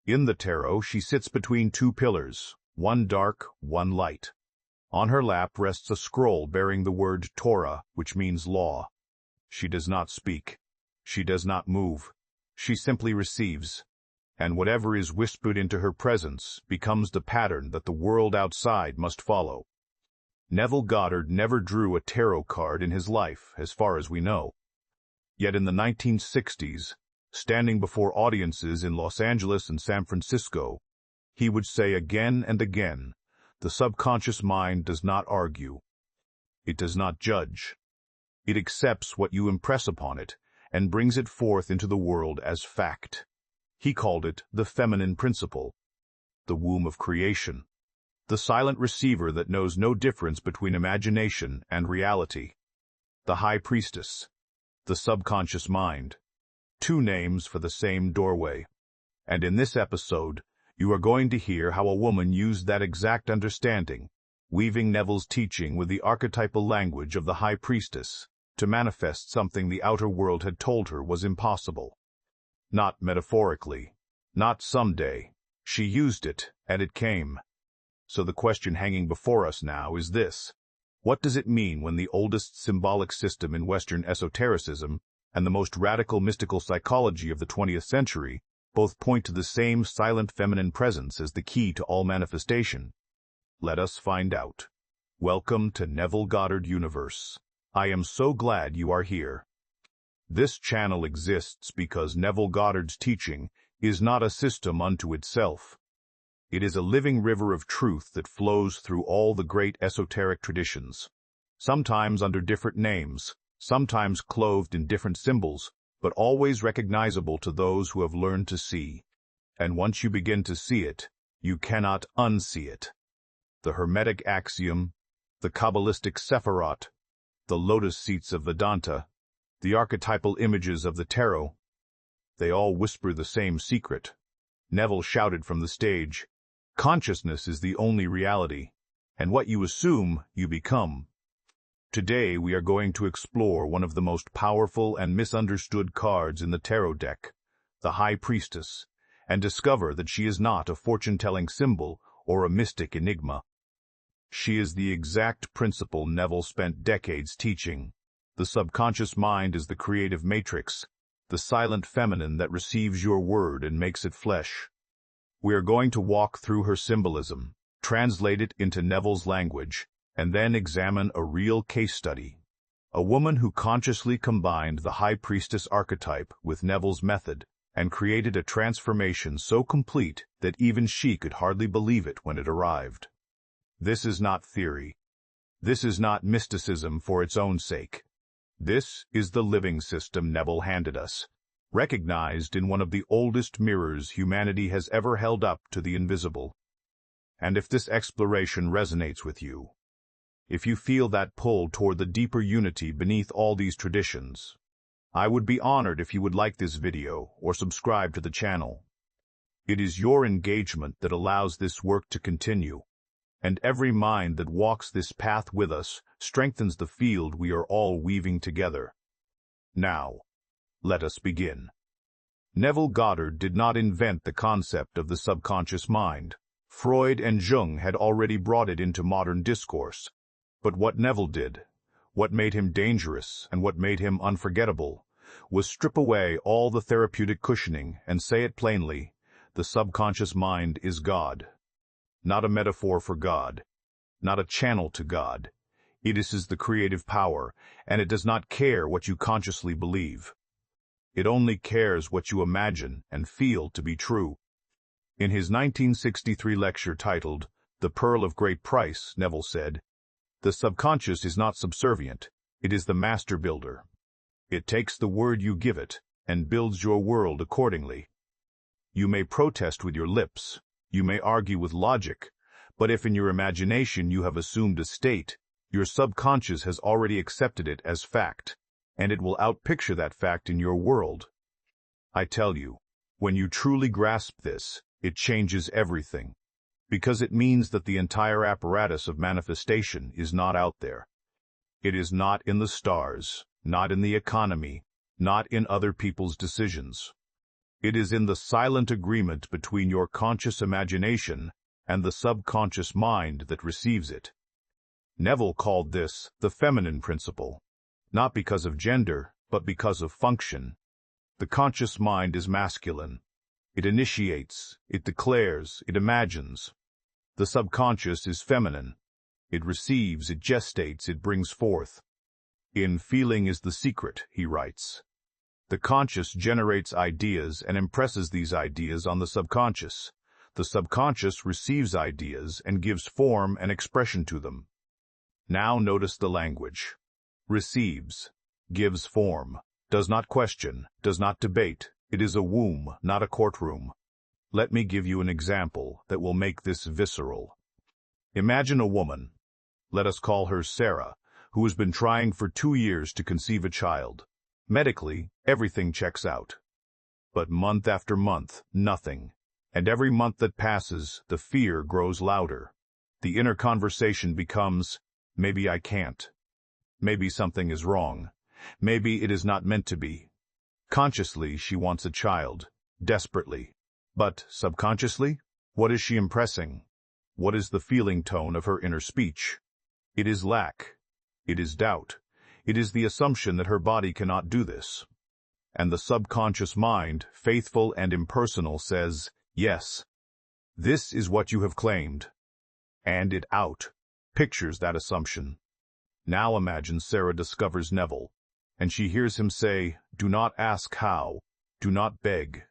In the tarot, she sits between two pillars, one dark, one light. On her lap rests a scroll bearing the word Torah, which means law. She does not speak. She does not move. She simply receives. And whatever is whispered into her presence becomes the pattern that the world outside must follow. Neville Goddard never drew a tarot card in his life, as far as we know. Yet in the 1960s, standing before audiences in Los Angeles and San Francisco, he would say again and again, "The subconscious mind does not argue. It does not judge. It accepts what you impress upon it and brings it forth into the world as fact." He called it the feminine principle, the womb of creation, the silent receiver that knows no difference between imagination and reality, the High Priestess, the subconscious mind, two names for the same doorway. And in this episode, you are going to hear how a woman used that exact understanding, weaving Neville's teaching with the archetypal language of the High Priestess, to manifest something the outer world had told her was impossible. Not metaphorically, not someday. She used it, and it came. So the question hanging before us now is this: what does it mean when the oldest symbolic system in Western esotericism and the most radical mystical psychology of the 20th century both point to the same silent feminine presence as the key to all manifestation? Let us find out. Welcome to Neville Goddard Universe. I am so glad you are here. This channel exists because Neville Goddard's teaching is not a system unto itself. It is a living river of truth that flows through all the great esoteric traditions, sometimes under different names, sometimes clothed in different symbols, but always recognizable to those who have learned to see. And once you begin to see it, you cannot unsee it. The Hermetic axiom, the Kabbalistic Sephirot, the lotus seats of Vedanta, the archetypal images of the tarot, they all whisper the same secret. Neville shouted from the stage, "Consciousness is the only reality, and what you assume, you become." Today we are going to explore one of the most powerful and misunderstood cards in the tarot deck, the High Priestess, and discover that she is not a fortune-telling symbol or a mystic enigma. She is the exact principle Neville spent decades teaching. The subconscious mind is the creative matrix, the silent feminine that receives your word and makes it flesh. We are going to walk through her symbolism, translate it into Neville's language, and then examine a real case study. A woman who consciously combined the High Priestess archetype with Neville's method and created a transformation so complete that even she could hardly believe it when it arrived. This is not theory. This is not mysticism for its own sake. This is the living system Neville handed us, recognized in one of the oldest mirrors humanity has ever held up to the invisible. And if this exploration resonates with you, if you feel that pull toward the deeper unity beneath all these traditions, I would be honored if you would like this video or subscribe to the channel. It is your engagement that allows this work to continue, and every mind that walks this path with us strengthens the field we are all weaving together. Now, let us begin. Neville Goddard did not invent the concept of the subconscious mind. Freud and Jung had already brought it into modern discourse. But what Neville did, what made him dangerous and what made him unforgettable, was strip away all the therapeutic cushioning and say it plainly: the subconscious mind is God. Not a metaphor for God, not a channel to God. It is the creative power, and it does not care what you consciously believe. It only cares what you imagine and feel to be true. In his 1963 lecture titled "The Pearl of Great Price," Neville said, "The subconscious is not subservient, it is the master builder. It takes the word you give it and builds your world accordingly. You may protest with your lips, you may argue with logic, but if in your imagination you have assumed a state, your subconscious has already accepted it as fact, and it will outpicture that fact in your world. I tell you, when you truly grasp this, it changes everything, because it means that the entire apparatus of manifestation is not out there. It is not in the stars, not in the economy, not in other people's decisions. It is in the silent agreement between your conscious imagination and the subconscious mind that receives it. Neville called this the feminine principle, not because of gender, but because of function. The conscious mind is masculine. It initiates, it declares, it imagines. The subconscious is feminine. It receives, it gestates, it brings forth. In Feeling is the Secret, he writes. The conscious generates ideas and impresses these ideas on the subconscious. The subconscious receives ideas and gives form and expression to them. Now notice the language. Receives, gives form, does not question, does not debate. It is a womb, not a courtroom. Let me give you an example that will make this visceral. Imagine a woman, let us call her Sarah, who has been trying for 2 years to conceive a child. Medically, everything checks out. But month after month, nothing. And every month that passes, the fear grows louder. The inner conversation becomes, maybe I can't. Maybe something is wrong. Maybe it is not meant to be. Consciously, she wants a child, desperately. But subconsciously, what is she impressing? What is the feeling tone of her inner speech? It is lack. It is doubt. It is the assumption that her body cannot do this. And the subconscious mind, faithful and impersonal, says, yes. This is what you have claimed. And it pictures that assumption. Now imagine Sarah discovers Neville, and she hears him say, do not ask how, do not beg.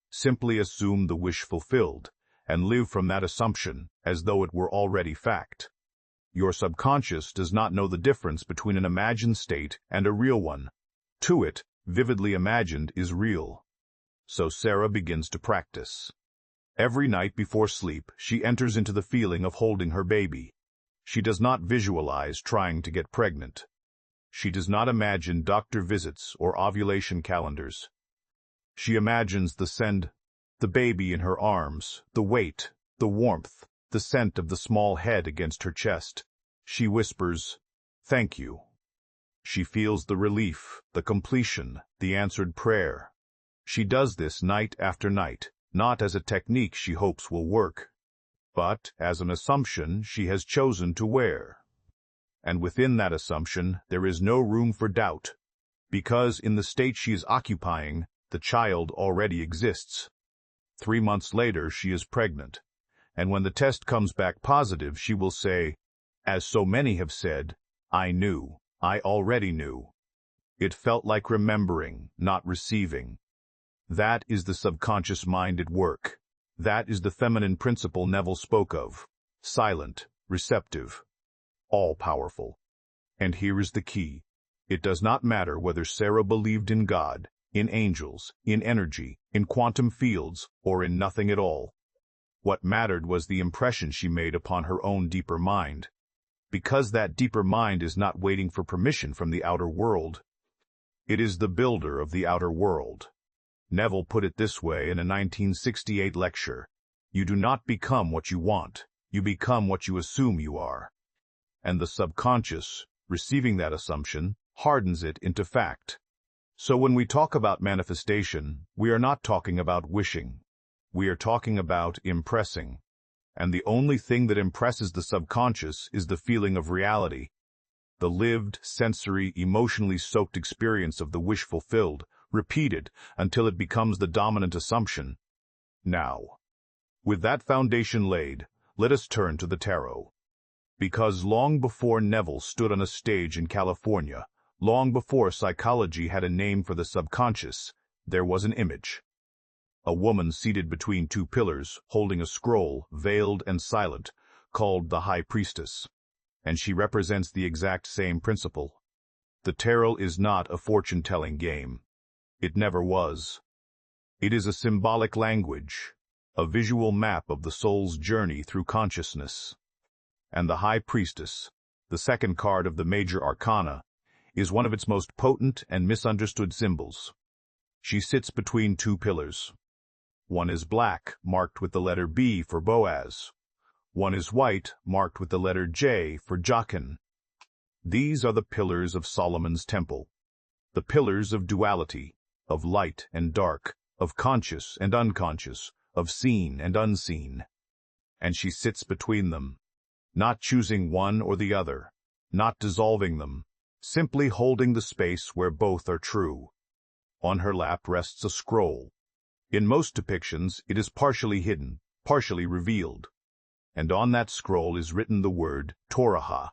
Simply assume the wish fulfilled, and live from that assumption as though it were already fact. Your subconscious does not know the difference between an imagined state and a real one. To it, vividly imagined is real. So Sarah begins to practice. Every night before sleep, she enters into the feeling of holding her baby. She does not visualize trying to get pregnant. She does not imagine doctor visits or ovulation calendars. She imagines the baby in her arms, the weight, the warmth, the scent of the small head against her chest. She whispers, thank you. She feels the relief, the completion, the answered prayer. She does this night after night, not as a technique she hopes will work, but as an assumption she has chosen to wear. And within that assumption there is no room for doubt, because in the state she is occupying, the child already exists. 3 months later she is pregnant, and when the test comes back positive she will say, as so many have said, I knew, I already knew. It felt like remembering, not receiving. That is the subconscious mind at work. That is the feminine principle Neville spoke of. Silent, receptive, all-powerful. And here is the key. It does not matter whether Sarah believed in God, in angels, in energy, in quantum fields, or in nothing at all. What mattered was the impression she made upon her own deeper mind. Because that deeper mind is not waiting for permission from the outer world. It is the builder of the outer world. Neville put it this way in a 1968 lecture. You do not become what you want. You become what you assume you are. And the subconscious, receiving that assumption, hardens it into fact. So when we talk about manifestation, we are not talking about wishing. We are talking about impressing. And the only thing that impresses the subconscious is the feeling of reality. The lived, sensory, emotionally soaked experience of the wish fulfilled, repeated until it becomes the dominant assumption. Now, with that foundation laid, let us turn to the tarot. Because long before Neville stood on a stage in California, long before psychology had a name for the subconscious, there was an image. A woman seated between 2 pillars, holding a scroll, veiled and silent, called the High Priestess. And she represents the exact same principle. The tarot is not a fortune-telling game. It never was. It is a symbolic language, a visual map of the soul's journey through consciousness. And the High Priestess, the second card of the major arcana, is one of its most potent and misunderstood symbols. She sits between 2 pillars. One is black, marked with the letter B for Boaz. One is white, marked with the letter J for Jachin. These are the pillars of Solomon's temple, the pillars of duality, of light and dark, of conscious and unconscious, of seen and unseen. And she sits between them, not choosing one or the other, not dissolving them, simply holding the space where both are true. On her lap rests a scroll. In most depictions, it is partially hidden, partially revealed. And on that scroll is written the word Torah,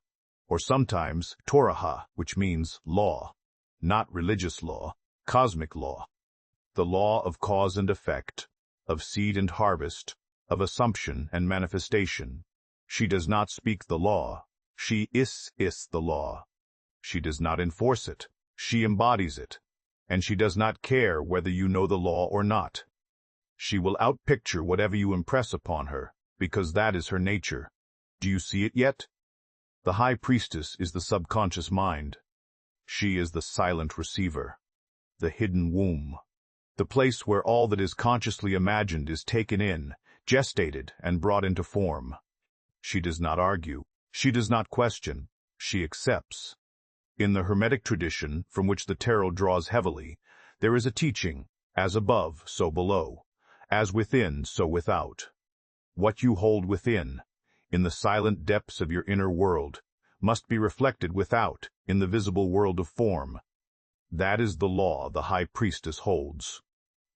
or sometimes Torah, which means law, not religious law, cosmic law. The law of cause and effect, of seed and harvest, of assumption and manifestation. She does not speak the law. She is the law. She does not enforce it. She embodies it. And she does not care whether you know the law or not. She will outpicture whatever you impress upon her, because that is her nature. Do you see it yet? The High Priestess is the subconscious mind. She is the silent receiver, the hidden womb, the place where all that is consciously imagined is taken in, gestated, and brought into form. She does not argue. She does not question. She accepts. In the Hermetic tradition, from which the tarot draws heavily, there is a teaching, as above, so below, as within, so without. What you hold within, in the silent depths of your inner world, must be reflected without, in the visible world of form. That is the law the High Priestess holds.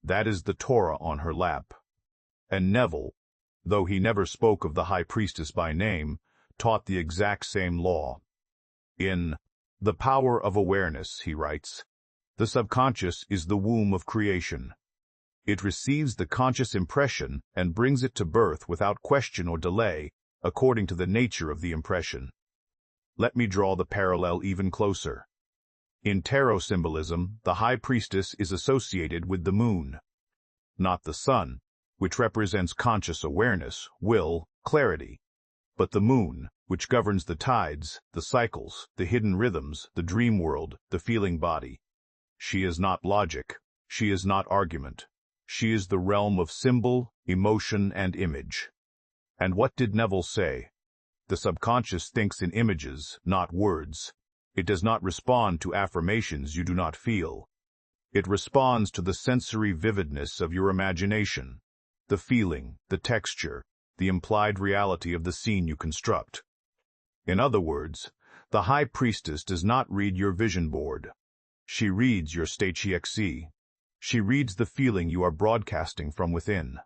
That is the Torah on her lap. And Neville, though he never spoke of the High Priestess by name, taught the exact same law. In The Power of Awareness, he writes, the subconscious is the womb of creation. It receives the conscious impression and brings it to birth without question or delay, according to the nature of the impression. Let me draw the parallel even closer. In tarot symbolism, the High Priestess is associated with the moon, not the sun, which represents conscious awareness, will, clarity, but the moon, which governs the tides, the cycles, the hidden rhythms, the dream world, the feeling body. She is not logic. She is not argument. She is the realm of symbol, emotion, and image. And what did Neville say? The subconscious thinks in images, not words. It does not respond to affirmations you do not feel. It responds to the sensory vividness of your imagination, the feeling, the texture, the implied reality of the scene you construct. In other words, the High Priestess does not read your vision board. She reads your stachiex. She reads the feeling you are broadcasting from within,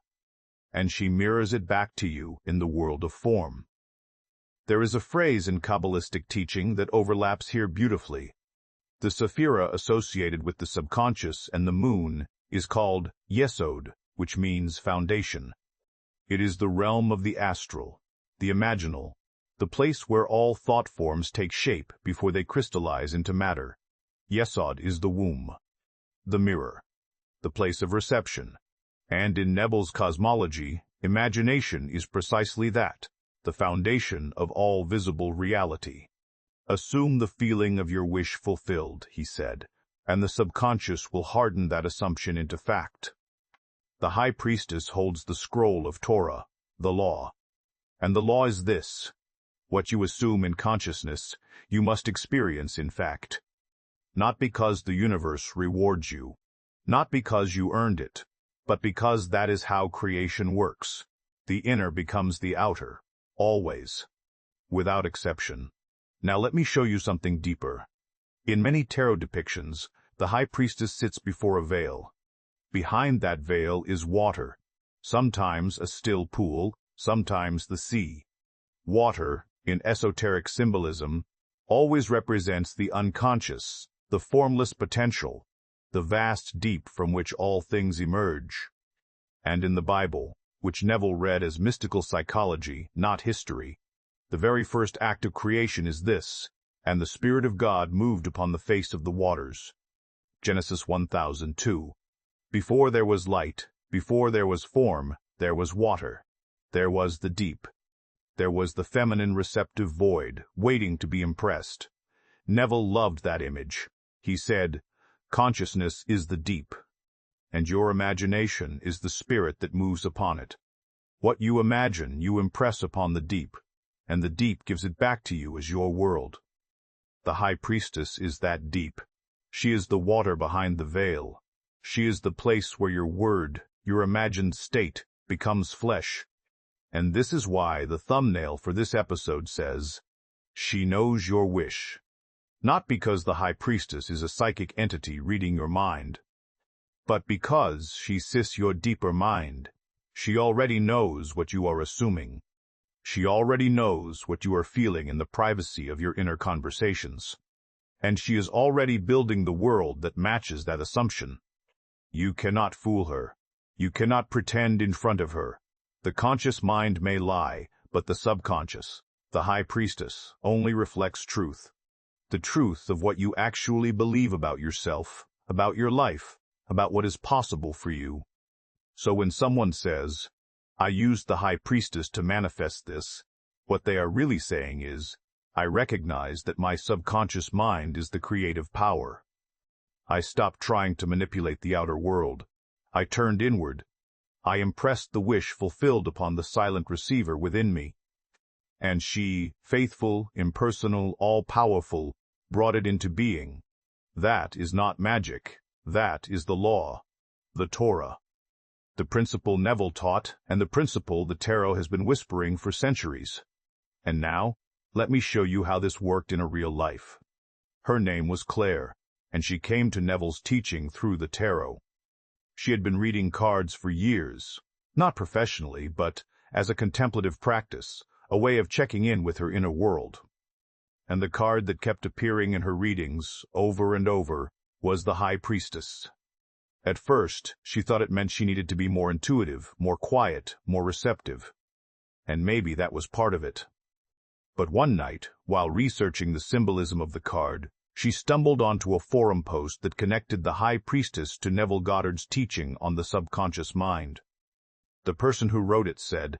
and she mirrors it back to you in the world of form. There is a phrase in Kabbalistic teaching that overlaps here beautifully. The sephira associated with the subconscious and the moon is called yesod, which means foundation. It is the realm of the astral, the imaginal, the place where all thought forms take shape before they crystallize into matter. Yesod is the womb, the mirror, the place of reception. And in Neville's cosmology, imagination is precisely that, the foundation of all visible reality. Assume the feeling of your wish fulfilled, he said, and the subconscious will harden that assumption into fact. The High Priestess holds the scroll of Torah, the law. And the law is this: what you assume in consciousness, you must experience in fact. Not because the universe rewards you, not because you earned it, but because that is how creation works. The inner becomes the outer, always, without exception. Now let me show you something deeper. In many tarot depictions, the High Priestess sits before a veil. Behind that veil is water, sometimes a still pool, sometimes the sea. Water, in esoteric symbolism, always represents the unconscious, the formless potential, the vast deep from which all things emerge. And in the Bible, which Neville read as mystical psychology, not history, the very first act of creation is this: and the Spirit of God moved upon the face of the waters. Genesis 1,002. Before there was light, before there was form, there was water. There was the deep. There was the feminine receptive void, waiting to be impressed. Neville loved that image. He said, "Consciousness is the deep, and your imagination is the spirit that moves upon it. What you imagine, you impress upon the deep, and the deep gives it back to you as your world." The High Priestess is that deep. She is the water behind the veil. She is the place where your word, your imagined state, becomes flesh. And this is why the thumbnail for this episode says, "She knows your wish." Not because the High Priestess is a psychic entity reading your mind, but because she sees your deeper mind. She already knows what you are assuming. She already knows what you are feeling in the privacy of your inner conversations. And she is already building the world that matches that assumption. You cannot fool her. You cannot pretend in front of her. The conscious mind may lie, but the subconscious, the High Priestess, only reflects truth. The truth of what you actually believe about yourself, about your life, about what is possible for you. So when someone says, "I used the High Priestess to manifest this," what they are really saying is, "I recognize that my subconscious mind is the creative power. I stopped trying to manipulate the outer world. I turned inward. I impressed the wish fulfilled upon the silent receiver within me. And she, faithful, impersonal, all-powerful, brought it into being." That is not magic. That is the law, the Torah. The principle Neville taught, and the principle the tarot has been whispering for centuries. And now, let me show you how this worked in a real life. Her name was Claire, and she came to Neville's teaching through the tarot. She had been reading cards for years, not professionally, but as a contemplative practice, a way of checking in with her inner world. And the card that kept appearing in her readings, over and over, was the High Priestess. At first, she thought it meant she needed to be more intuitive, more quiet, more receptive. And maybe that was part of it. But one night, while researching the symbolism of the card, she stumbled onto a forum post that connected the High Priestess to Neville Goddard's teaching on the subconscious mind. The person who wrote it said,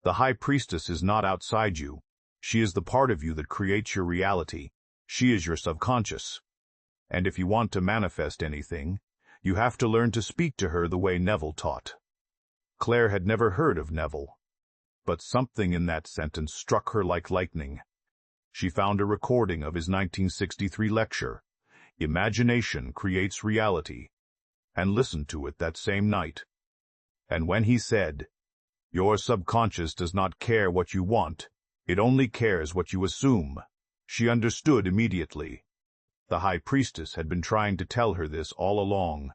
"The High Priestess is not outside you. She is the part of you that creates your reality. She is your subconscious. And if you want to manifest anything, you have to learn to speak to her the way Neville taught." Claire had never heard of Neville, but something in that sentence struck her like lightning. She found a recording of his 1963 lecture, "Imagination Creates Reality," and listened to it that same night. And when he said, "Your subconscious does not care what you want, it only cares what you assume," she understood immediately. The High Priestess had been trying to tell her this all along.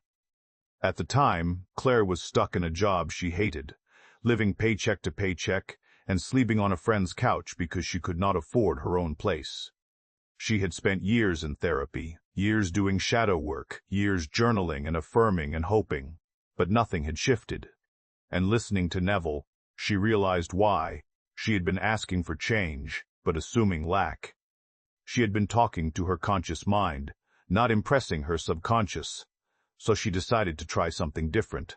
At the time, Claire was stuck in a job she hated, living paycheck to paycheck, and sleeping on a friend's couch because she could not afford her own place. She had spent years in therapy, years doing shadow work, years journaling and affirming and hoping, but nothing had shifted. And listening to Neville, she realized why. She had been asking for change, but assuming lack. She had been talking to her conscious mind, not impressing her subconscious, so she decided to try something different.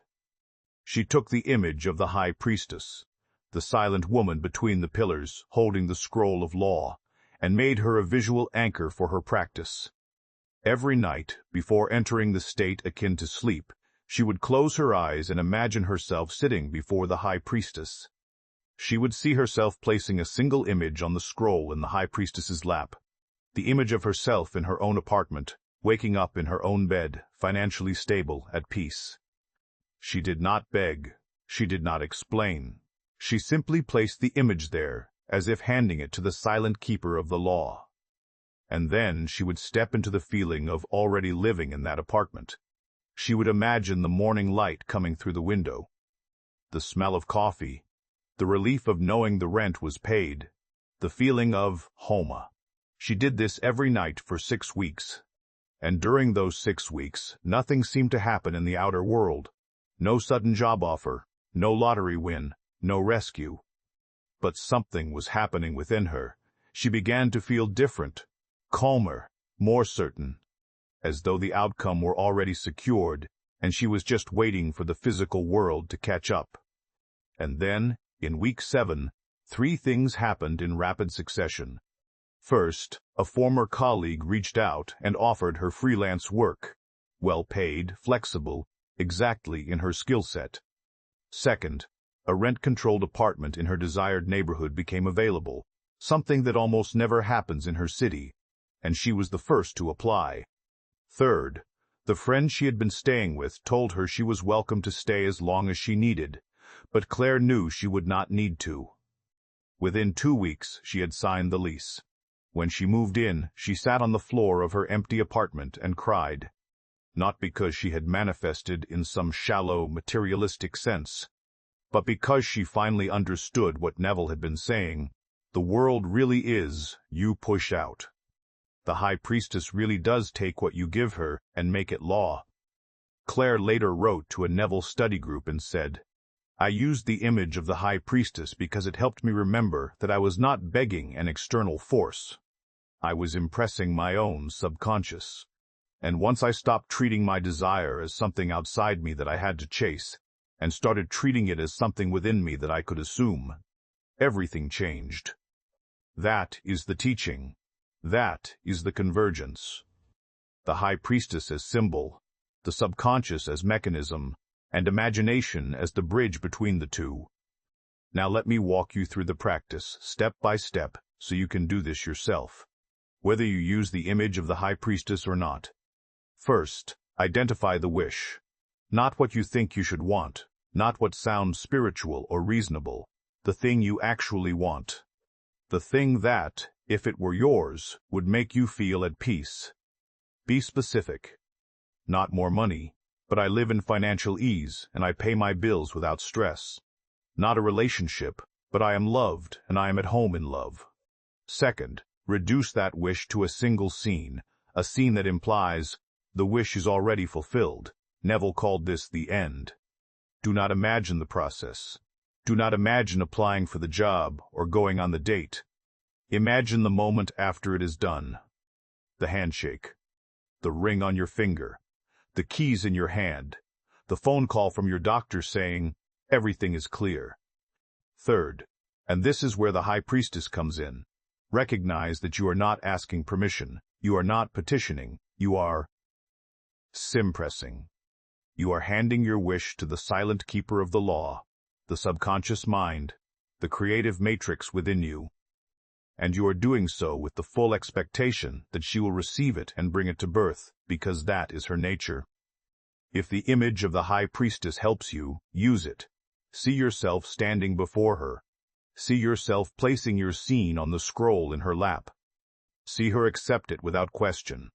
She took the image of the High Priestess, the silent woman between the pillars, holding the scroll of law, and made her a visual anchor for her practice. Every night, before entering the state akin to sleep, she would close her eyes and imagine herself sitting before the High Priestess. She would see herself placing a single image on the scroll in the High Priestess's lap, the image of herself in her own apartment, waking up in her own bed, financially stable, at peace. She did not beg. She did not explain. She simply placed the image there, as if handing it to the silent keeper of the law. And then she would step into the feeling of already living in that apartment. She would imagine the morning light coming through the window, the smell of coffee, the relief of knowing the rent was paid, the feeling of home. She did this every night for 6 weeks. And during those 6 weeks, nothing seemed to happen in the outer world. No sudden job offer, no lottery win, no rescue. But something was happening within her. She began to feel different, calmer, more certain, as though the outcome were already secured, and she was just waiting for the physical world to catch up. And then, in week 7, 3 things happened in rapid succession. First, a former colleague reached out and offered her freelance work, well paid, flexible, exactly in her skill set. Second, a rent-controlled apartment in her desired neighborhood became available, something that almost never happens in her city, and she was the first to apply. Third, The friend she had been staying with told her she was welcome to stay as long as she needed, but Claire knew she would not need to. Within 2 weeks, she had signed the lease. When she moved in, she sat on the floor of her empty apartment and cried. Not because she had manifested in some shallow, materialistic sense, but because she finally understood what Neville had been saying. The world really is, you push out. The High Priestess really does take what you give her and make it law. Claire later wrote to a Neville study group and said, I used the image of the High Priestess because it helped me remember that I was not begging an external force. I was impressing my own subconscious. And once I stopped treating my desire as something outside me that I had to chase, and started treating it as something within me that I could assume, everything changed. That is the teaching. That is the convergence. The High Priestess as symbol, the subconscious as mechanism, and imagination as the bridge between the two. Now let me walk you through the practice, step by step, so you can do this yourself, whether you use the image of the High Priestess or not. First, identify the wish. Not what you think you should want, not what sounds spiritual or reasonable, the thing you actually want. The thing that, if it were yours, would make you feel at peace. Be specific. Not more money, but I live in financial ease and I pay my bills without stress. Not a relationship, but I am loved and I am at home in love. Second, reduce that wish to a single scene, a scene that implies, the wish is already fulfilled. Neville called this the end. Do not imagine the process. Do not imagine applying for the job or going on the date. Imagine the moment after it is done. The handshake, the ring on your finger, the keys in your hand, the phone call from your doctor saying, everything is clear. Third, and this is where the High Priestess comes in, recognize that you are not asking permission, you are not petitioning, you are simpressing. You are handing your wish to the silent keeper of the law, the subconscious mind, the creative matrix within you. And you are doing so with the full expectation that she will receive it and bring it to birth, because that is her nature. If the image of the High Priestess helps you, use it. See yourself standing before her. See yourself placing your scene on the scroll in her lap. See her accept it without question.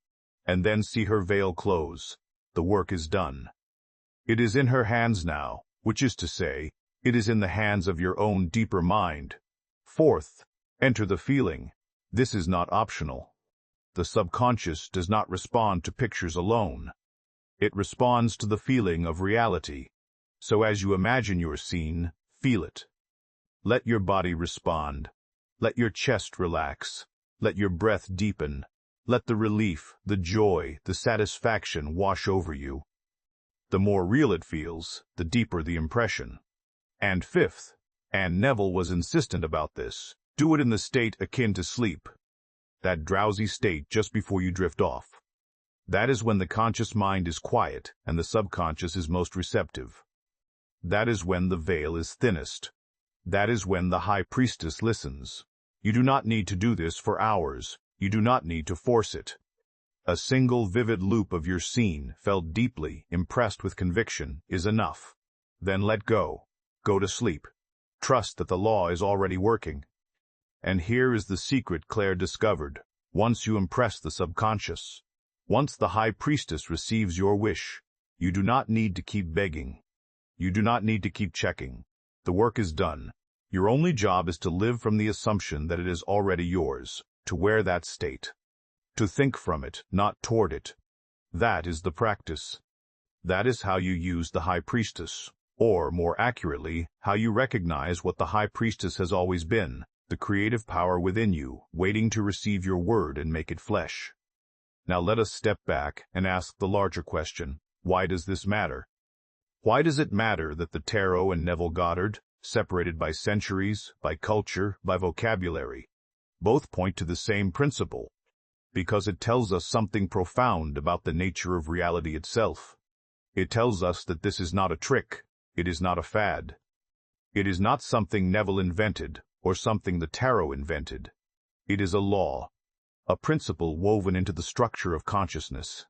And then see her veil close. The work is done. It is in her hands now, which is to say, it is in the hands of your own deeper mind. Fourth, enter the feeling. This is not optional. The subconscious does not respond to pictures alone. It responds to the feeling of reality. So as you imagine your scene, feel it. Let your body respond. Let your chest relax. Let your breath deepen. Let the relief, the joy, the satisfaction wash over you. The more real it feels, the deeper the impression. And fifth, and Neville was insistent about this, do it in the state akin to sleep. That drowsy state just before you drift off. That is when the conscious mind is quiet and the subconscious is most receptive. That is when the veil is thinnest. That is when the High Priestess listens. You do not need to do this for hours. You do not need to force it. A single vivid loop of your scene, felt deeply, impressed with conviction, is enough. Then let go. Go to sleep. Trust that the law is already working. And here is the secret Claire discovered. Once you impress the subconscious, once the High Priestess receives your wish, you do not need to keep begging. You do not need to keep checking. The work is done. Your only job is to live from the assumption that it is already yours, to wear that state. To think from it, not toward it. That is the practice. That is how you use the High Priestess, or, more accurately, how you recognize what the High Priestess has always been, the creative power within you, waiting to receive your word and make it flesh. Now let us step back and ask the larger question, why does this matter? Why does it matter that the Tarot and Neville Goddard, separated by centuries, by culture, by vocabulary, both point to the same principle? Because it tells us something profound about the nature of reality itself. It tells us that this is not a trick, it is not a fad. It is not something Neville invented, or something the Tarot invented. It is a law, a principle woven into the structure of consciousness.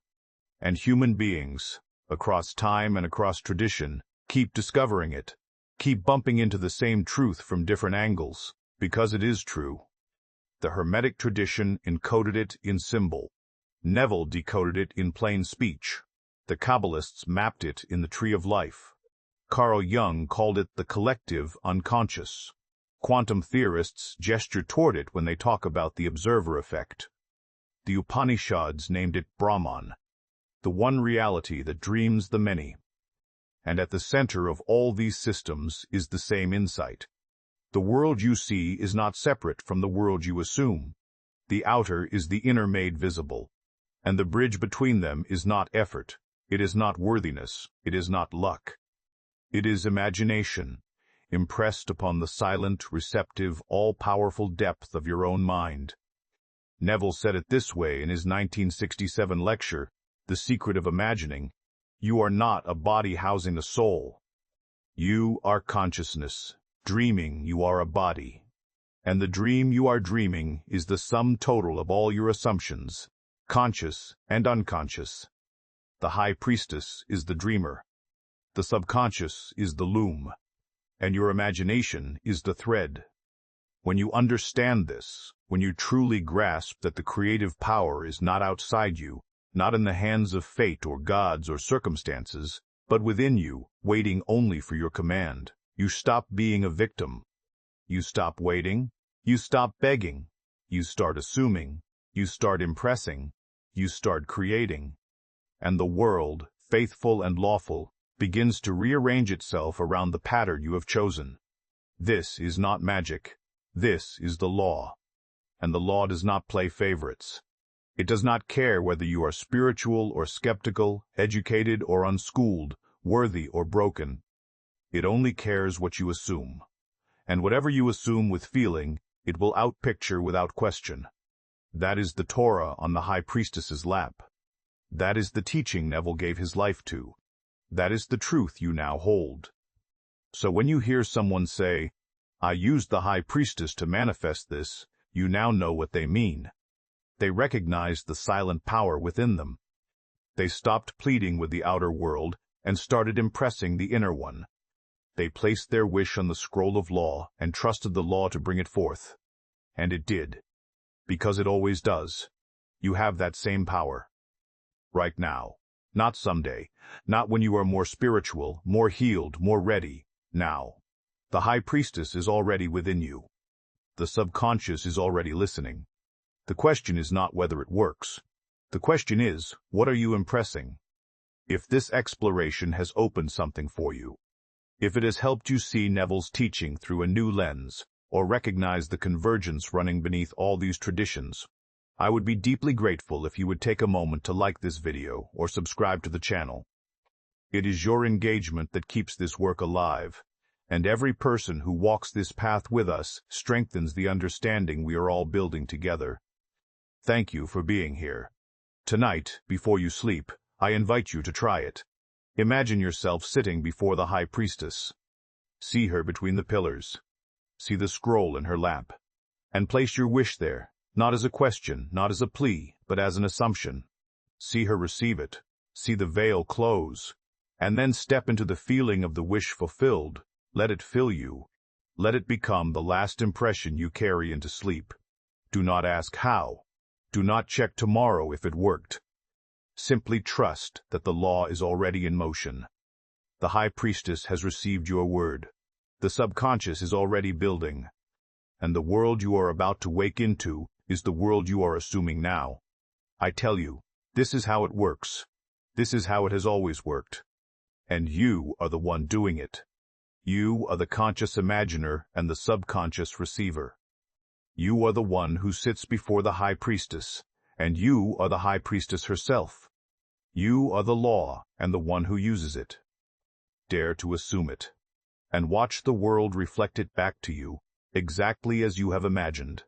And human beings, across time and across tradition, keep discovering it, keep bumping into the same truth from different angles, because it is true. The Hermetic tradition encoded it in symbol. Neville decoded it in plain speech. The Kabbalists mapped it in the Tree of Life. Carl Jung called it the collective unconscious. Quantum theorists gesture toward it when they talk about the observer effect. The Upanishads named it Brahman, the one reality that dreams the many. And at the center of all these systems is the same insight. The world you see is not separate from the world you assume. The outer is the inner made visible. And the bridge between them is not effort, it is not worthiness, it is not luck. It is imagination, impressed upon the silent, receptive, all-powerful depth of your own mind. Neville said it this way in his 1967 lecture, The Secret of Imagining: "You are not a body housing a soul. You are consciousness. Dreaming, you are a body. And the dream you are dreaming is the sum total of all your assumptions, conscious and unconscious. The High Priestess is the dreamer. The subconscious is the loom. And your imagination is the thread. When you understand this, when you truly grasp that the creative power is not outside you, not in the hands of fate or gods or circumstances, but within you, waiting only for your command, you stop being a victim. You stop waiting. You stop begging. You start assuming. You start impressing. You start creating. And the world, faithful and lawful, begins to rearrange itself around the pattern you have chosen. This is not magic. This is the law. And the law does not play favorites. It does not care whether you are spiritual or skeptical, educated or unschooled, worthy or broken. It only cares what you assume. And whatever you assume with feeling, it will outpicture without question. That is the Torah on the High Priestess's lap. That is the teaching Neville gave his life to. That is the truth you now hold. So when you hear someone say, "I used the High Priestess to manifest this," you now know what they mean. They recognized the silent power within them. They stopped pleading with the outer world and started impressing the inner one. They placed their wish on the scroll of law and trusted the law to bring it forth. And it did. Because it always does. You have that same power. Right now. Not someday. Not when you are more spiritual, more healed, more ready. Now. The High Priestess is already within you. The subconscious is already listening. The question is not whether it works. The question is, what are you impressing? If this exploration has opened something for you, if it has helped you see Neville's teaching through a new lens, or recognize the convergence running beneath all these traditions, I would be deeply grateful if you would take a moment to like this video or subscribe to the channel. It is your engagement that keeps this work alive, and every person who walks this path with us strengthens the understanding we are all building together. Thank you for being here. Tonight, before you sleep, I invite you to try it. Imagine yourself sitting before the High Priestess. See her between the pillars. See the scroll in her lap. And place your wish there, not as a question, not as a plea, but as an assumption. See her receive it. See the veil close. And then step into the feeling of the wish fulfilled. Let it fill you. Let it become the last impression you carry into sleep. Do not ask how. Do not check tomorrow if it worked. Simply trust that the law is already in motion. The High Priestess has received your word. The subconscious is already building. And the world you are about to wake into is the world you are assuming now. I tell you, this is how it works. This is how it has always worked. And you are the one doing it. You are the conscious imaginer and the subconscious receiver. You are the one who sits before the High Priestess, and you are the High Priestess herself. You are the law and the one who uses it. Dare to assume it, and watch the world reflect it back to you, exactly as you have imagined.